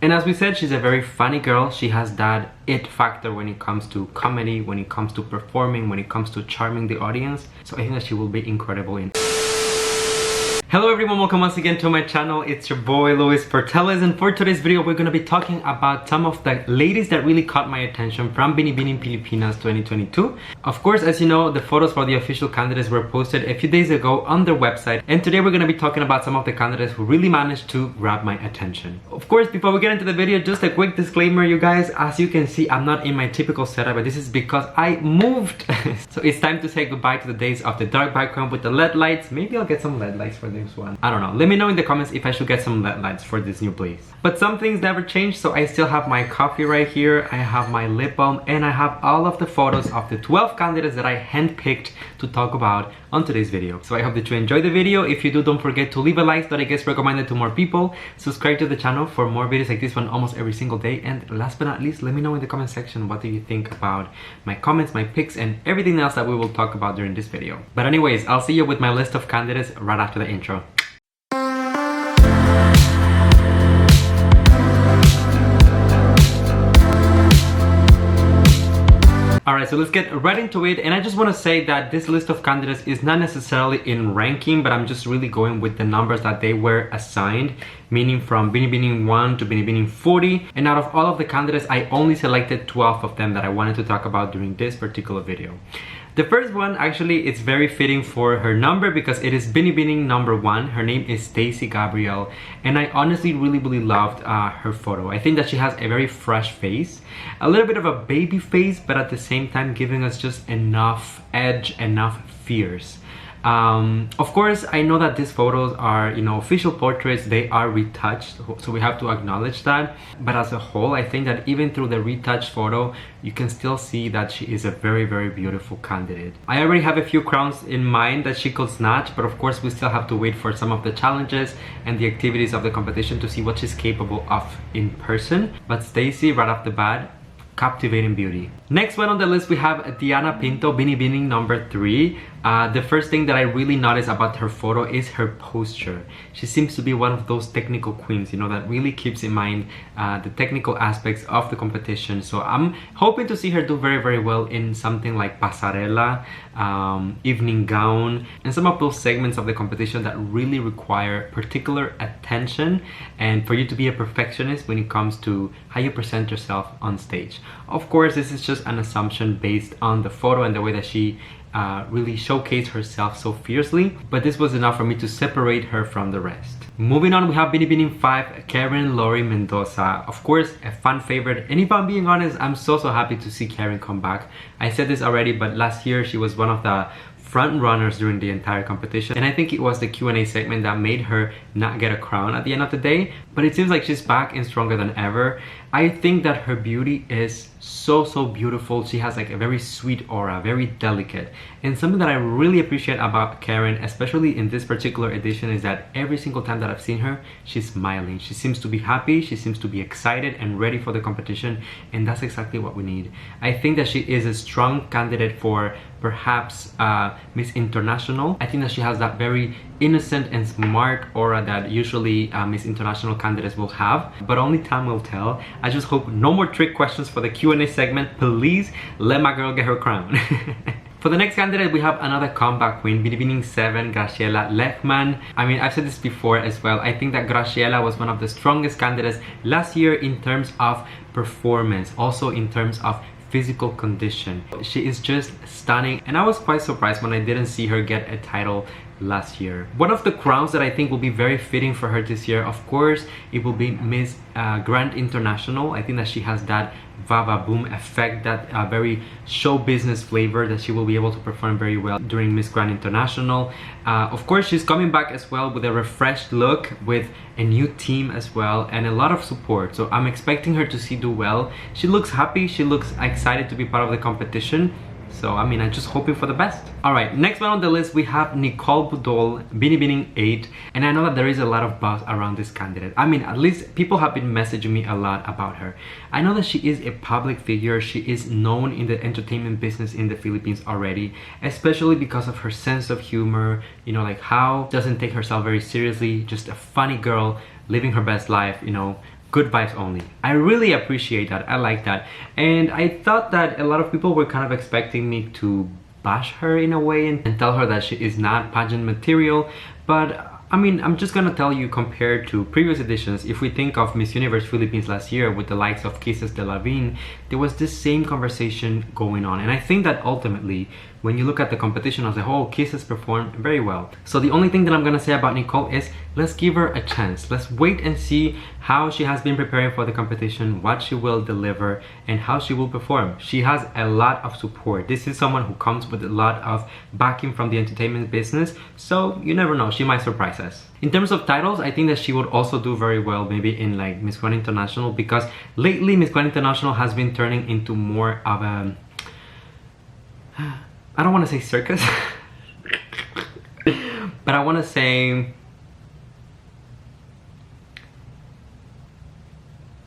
And as we said, she's a very funny girl. She has that it factor when it comes to comedy, when it comes to performing, when it comes to charming the audience. So I think that she will be incredible in... Hello everyone, welcome once again to my channel. It's your boy Luis Portelles, and for today's video we're going to be talking about some of the ladies that really caught my attention from Binibining Pilipinas 2022. Of course, as you know, the photos for the official candidates were posted a few days ago on their website, and today we're going to be talking about some of the candidates who really managed to grab my attention. Of course, before we get into the video, just a quick disclaimer, you guys. As you can see, I'm not in my typical setup, but this is because I moved. So it's time to say goodbye to the days of the dark background with the LED lights. Maybe I'll get some LED lights for this one. I don't know. Let me know in the comments if I should get some LED lights for this new place. But some things never change, so I still have my coffee right here. I have my lip balm, and I have all of the photos of the 12 candidates that I handpicked to talk about on today's video. So I hope that you enjoyed the video. If you do, don't forget to leave a like so that it gets recommended to more people. Subscribe to the channel for more videos like this one almost every single day. And last but not least, let me know in the comment section what do you think about my comments, my picks, and everything else that we will talk about during this video. But anyways, I'll see you with my list of candidates right after the intro. Alright, so let's get right into it, and I just want to say that this list of candidates is not necessarily in ranking, but I'm just really going with the numbers that they were assigned, meaning from Binibining 1 to Binibining 40, and out of all of the candidates, I only selected 12 of them that I wanted to talk about during this particular video. The first one, actually, it's very fitting for her number because it is Binibining number 1. Her name is Stacey Gabriel, and I honestly really loved her photo. I think that she has a very fresh face, a little bit of a baby face, but at the same time giving us just enough edge, enough fierce. Of course, I know that these photos are, you know, official portraits. They are retouched, so we have to acknowledge that. But as a whole, I think that even through the retouched photo, you can still see that she is a very beautiful candidate. I already have a few crowns in mind that she could snatch, but of course we still have to wait for some of the challenges and the activities of the competition to see what she's capable of in person. But Stacey, right off the bat, captivating beauty. Next one on the list, we have Tiana Pinto, Binibining number 3. The first thing that I really noticed about her photo is her posture. She seems to be one of those technical queens, you know, that really keeps in mind the technical aspects of the competition. So I'm hoping to see her do very well in something like pasarela, evening gown, and some of those segments of the competition that really require particular attention and for you to be a perfectionist when it comes to how you present yourself on stage. Of course, this is just an assumption based on the photo and the way that she really showcased herself so fiercely, but this was enough for me to separate her from the rest. Moving on, we have Binibining 5, Karen Lori Mendoza. Of course, a fan favorite, and if I'm being honest, I'm so happy to see Karen come back. I said this already, but last year she was one of the front runners during the entire competition, and I think it was the Q&A segment that made her not get a crown at the end of the day. But it seems like she's back and stronger than ever. I think that her beauty is so beautiful. She has like a very sweet aura, very delicate, and something that I really appreciate about Karen, especially in this particular edition, is that every single time that I've seen her, she's smiling. She seems to be happy, she seems to be excited and ready for the competition, and that's exactly what we need. I think that she is a strong candidate for perhaps Miss International. I think that she has that very innocent and smart aura that usually Miss International candidates will have, but only time will tell. I just hope no more trick questions for the Q&A segment. Please let my girl get her crown. For the next candidate, we have another comeback queen, Binibining 7, Graciela Lim. I mean, I've said this before as well. I think that Graciela was one of the strongest candidates last year in terms of performance, also in terms of physical condition. She is just stunning, and I was quite surprised when I didn't see her get a title last year. One of the crowns that I think will be very fitting for her this year, of course, it will be Miss Grand International. I think that she has that Vava Boom effect, that very show business flavor that she will be able to perform very well during Miss Grand International. Of course, she's coming back as well with a refreshed look, with a new team as well, and a lot of support. So I'm expecting her to do well. She looks happy, she looks excited to be part of the competition. So I mean, I'm just hoping for the best. Alright, next one on the list, we have Nicole Podol, Binibining 8. And I know that there is a lot of buzz around this candidate. I mean, at least people have been messaging me a lot about her. I know that she is a public figure. She is known in the entertainment business in the Philippines already, especially because of her sense of humor, you know, like how doesn't take herself very seriously, just a funny girl living her best life, you know, good vibes only. I really appreciate that. I like that. And I thought that a lot of people were kind of expecting me to bash her in a way and tell her that she is not pageant material, but I mean, I'm just gonna tell you, compared to previous editions, if we think of Miss Universe Philippines last year with the likes of Kisses de la Vin, there was this same conversation going on. And I think that ultimately, when you look at the competition as a whole, Kisses performed very well. So the only thing that I'm gonna say about Nicole is, let's give her a chance. Let's wait and see how she has been preparing for the competition, what she will deliver, and how she will perform. She has a lot of support. This is someone who comes with a lot of backing from the entertainment business, so you never know, she might surprise us. In terms of titles, I think that she would also do very well maybe in like Miss Grand International, because lately Miss Grand International has been turning into more of a, I don't want to say circus, but I want to say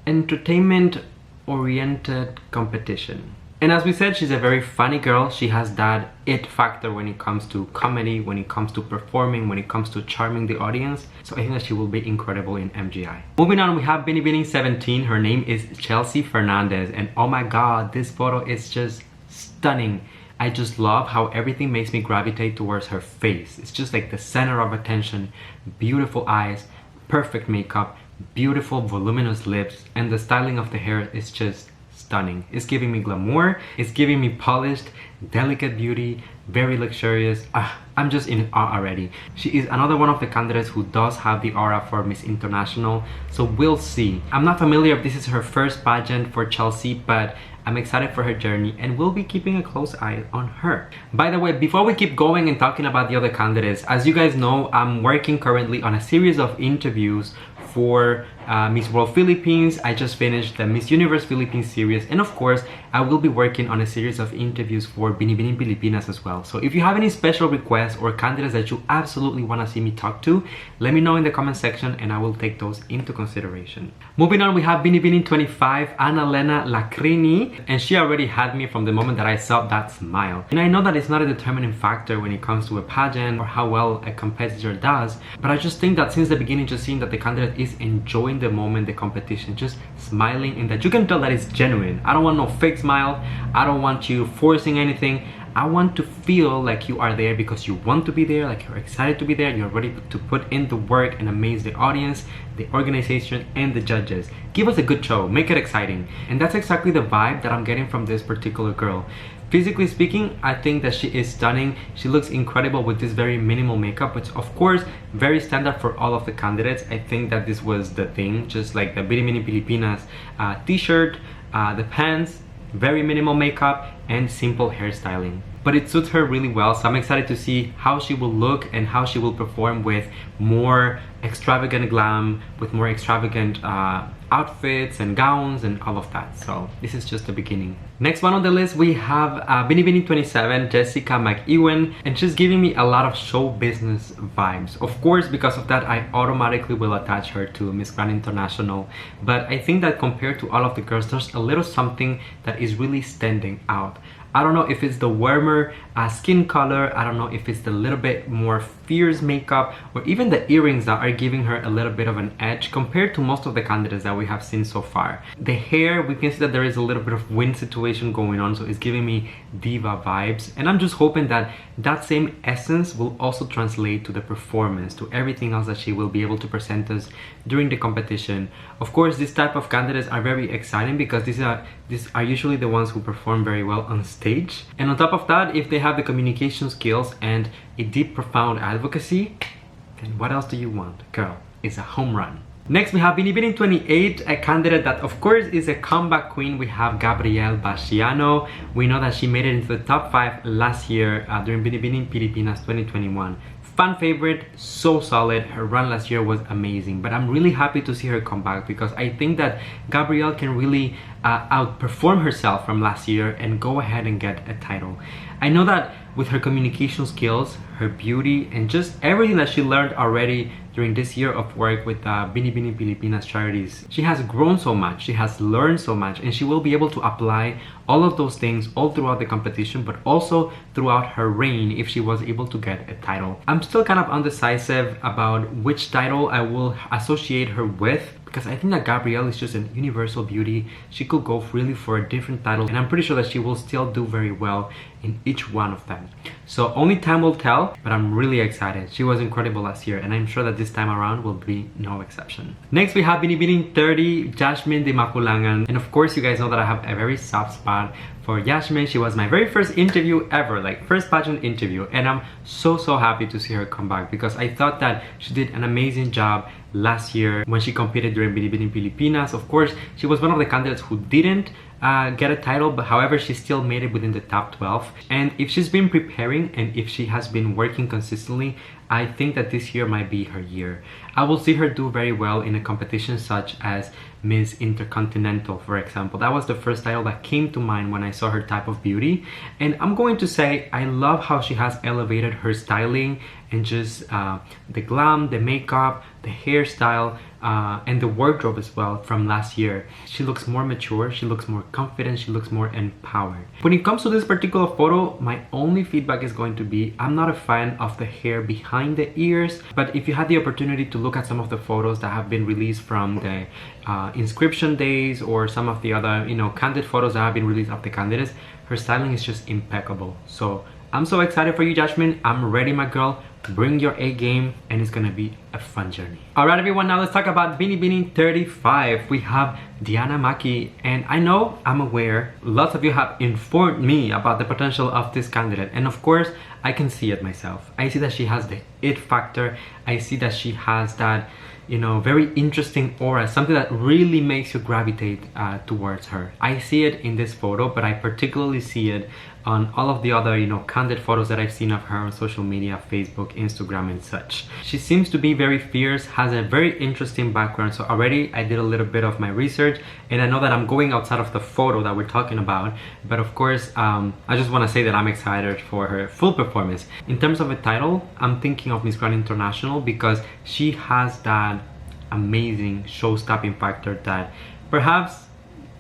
entertainment-oriented competition. And as we said, she's a very funny girl. She has that it factor when it comes to comedy, when it comes to performing, when it comes to charming the audience. So I think that she will be incredible in MGI. Moving on, we have Binibining 17. Her name is Chelsea Fernandez. And oh my god, this photo is just stunning. I just love how everything makes me gravitate towards her face. It's just like the center of attention, beautiful eyes, perfect makeup, beautiful voluminous lips, and the styling of the hair is just stunning. It's giving me glamour, it's giving me polished, delicate beauty, very luxurious. I'm just in awe already. She is another one of the candidates who does have the aura for Miss International, so we'll see. I'm not familiar if this is her first pageant for Chelsea, but I'm excited for her journey and we'll be keeping a close eye on her. By the way, before we keep going and talking about the other candidates, as you guys know, I'm working currently on a series of interviews for Miss World Philippines. I just finished the Miss Universe Philippines series, and of course I will be working on a series of interviews for Binibining Pilipinas as well. So if you have any special requests or candidates that you absolutely want to see me talk to, let me know in the comment section and I will take those into consideration. Moving on, we have Binibining 25, Annalena Lacrini, and she already had me from the moment that I saw that smile. And I know that it's not a determining factor when it comes to a pageant or how well a competitor does, but I just think that since the beginning, just seeing that the candidate is enjoying the moment, the competition, just smiling, and that you can tell that it's genuine. I don't want no fake smile. I don't want you forcing anything. I want to feel like you are there because you want to be there, like you're excited to be there, you're ready to put in the work and amaze the audience, the organization, and the judges. Give us a good show, make it exciting. And that's exactly the vibe that I'm getting from this particular girl. Physically speaking, I think that she is stunning. She looks incredible with this very minimal makeup, which of course, very standard for all of the candidates. I think that this was the thing, just like the Binibining Pilipinas t-shirt, the pants, very minimal makeup, and simple hairstyling. But it suits her really well, so I'm excited to see how she will look and how she will perform with more extravagant glam, with more extravagant outfits and gowns and all of that. So this is just the beginning. Next one on the list, we have Binibining 27, Jessica McEwen, and she's giving me a lot of show business vibes. Of course, because of that, I automatically will attach her to Miss Grand International, but I think that compared to all of the girls, there's a little something that is really standing out. I don't know if it's the warmer skin color, I don't know if it's the little bit more fierce makeup, or even the earrings that are giving her a little bit of an edge compared to most of the candidates that we have seen so far. The hair, we can see that there is a little bit of wind situation going on, so it's giving me diva vibes, and I'm just hoping that that same essence will also translate to the performance, to everything else that she will be able to present us during the competition. Of course, this type of candidates are very exciting because these are usually the ones who perform very well on stage. And on top of that, if they have the communication skills and a deep, profound advocacy, then what else do you want? Girl, it's a home run. Next, we have Binibining 28, a candidate that of course is a comeback queen. We have Gabriella Basiano. We know that she made it into the top 5 last year during Binibining Pilipinas 2021. Fan favorite, so solid. Her run last year was amazing, but I'm really happy to see her come back because I think that Gabrielle can really outperform herself from last year and go ahead and get a title. I know that with her communication skills, her beauty, and just everything that she learned already during this year of work with Binibining Pilipinas charities, she has grown so much, she has learned so much, and she will be able to apply all of those things all throughout the competition, but also throughout her reign if she was able to get a title. I'm still kind of undecisive about which title I will associate her with, because I think that Gabrielle is just an universal beauty. She could go really for a different title, and I'm pretty sure that she will still do very well in each one of them. So only time will tell, but I'm really excited. She was incredible last year, and I'm sure that this time around will be no exception. Next, we have Binibining 30, Jasmine Makongan. And of course, you guys know that I have a very soft spot for Jasmine. She was my very first interview ever, like first pageant interview, and I'm so happy to see her come back, because I thought that she did an amazing job last year when she competed during Binibining Pilipinas. Of course, she was one of the candidates who didn't get a title, but however, she still made it within the top 12. And if she's been preparing and if she has been working consistently, I think that this year might be her year. I will see her do very well in a competition such as Miss Intercontinental, for example. That was the first title that came to mind when I saw her type of beauty. And I'm going to say I love how she has elevated her styling and just the glam, the makeup, the hairstyle, and the wardrobe as well from last year. She looks more mature, she looks more confident, she looks more empowered. When it comes to this particular photo, my only feedback is going to be I'm not a fan of the hair behind the ears, but if you had the opportunity to look at some of the photos that have been released from the inscription days or some of the other, you know, candid photos that have been released of the candidates, her styling is just impeccable. So I'm so excited for you, Jasmine. I'm ready, my girl. Bring your A game, and it's gonna be a fun journey. All right, everyone, now let's talk about Binibining 35. We have Diona Macie, and I know, I'm aware, lots of you have informed me about the potential of this candidate, and of course, I can see it myself. I see that she has the it factor. I see that she has that, you know, very interesting aura, something that really makes you gravitate towards her. I see it in this photo, but I particularly see it on all of the other, you know, candid photos that I've seen of her on social media, Facebook, Instagram, and such. She seems to be very fierce, has a very interesting background. So already I did a little bit of my research, and I know that I'm going outside of the photo that we're talking about, but of course, I just want to say that I'm excited for her full performance. In terms of a title, I'm thinking of Miss Grand International, because she has that amazing show-stopping factor that perhaps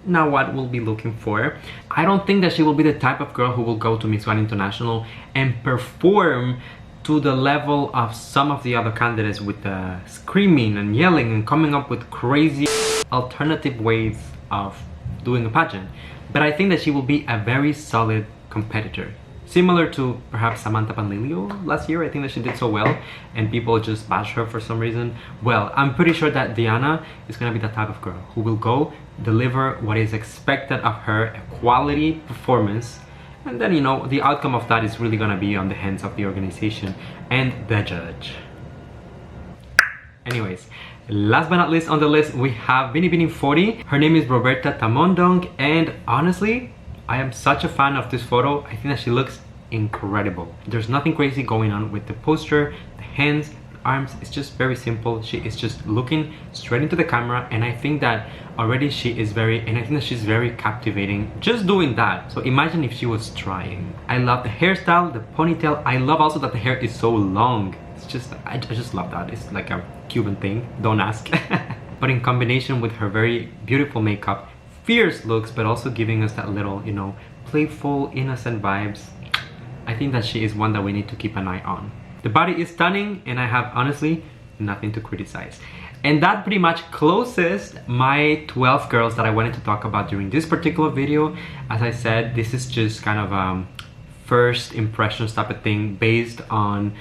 now what we'll be looking for. I don't think that she will be the type of girl who will go to Miss Grand International and perform to the level of some of the other candidates with the screaming and yelling and coming up with crazy alternative ways of doing a pageant. But I think that she will be a very solid competitor. Similar to perhaps Samantha Panlilio last year. I think that she did so well and people just bash her for some reason. Well, I'm pretty sure that Diona is gonna be the type of girl who will go deliver what is expected of her, a quality performance, and then, you know, the outcome of that is really gonna be on the hands of the organization and the judge. Anyways, last but not least on the list, we have Binibining 40. Her name is Regina Tamondong, and honestly, I am such a fan of this photo. I think that she looks incredible. There's nothing crazy going on with the posture, the hands, the arms. It's just very simple. She is just looking straight into the camera, and I think that already she is I think that she's very captivating just doing that. So imagine if she was trying. I love the hairstyle, the ponytail. I love also that the hair is so long. It's just, I just love that. It's like a Cuban thing, don't ask. But in combination with her very beautiful makeup, fierce looks, but also giving us that little, you know, playful, innocent vibes, I think that she is one that we need to keep an eye on. The body is stunning, and I have honestly nothing to criticize. And that pretty much closes my 12 girls that I wanted to talk about during this particular video. As I said, this is just kind of first impressions type of thing based on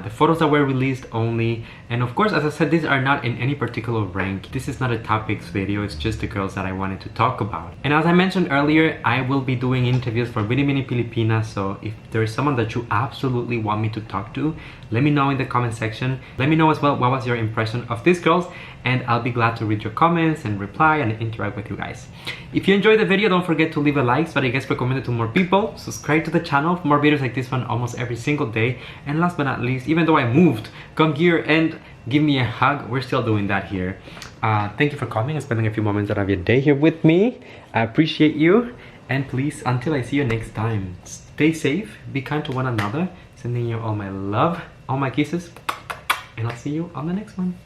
the photos that were released only. And of course, as I said, these are not in any particular rank. This is not a topics video, it's just the girls that I wanted to talk about. And as I mentioned earlier, I will be doing interviews for Binibining Pilipinas, so if there is someone that you absolutely want me to talk to, let me know in the comment section. Let me know as well what was your impression of these girls, and I'll be glad to read your comments and reply and interact with you guys. If you enjoyed the video, don't forget to leave a like so that it gets recommended to more people. Subscribe to the channel for more videos like this one almost every single day. And last but not least, even though I moved, come here and give me a hug. We're still doing that here. Thank you for coming and spending a few moments out of your day here with me. I appreciate you. And please, until I see you next time, stay safe, be kind to one another. Sending you all my love, all my kisses, and I'll see you on the next one.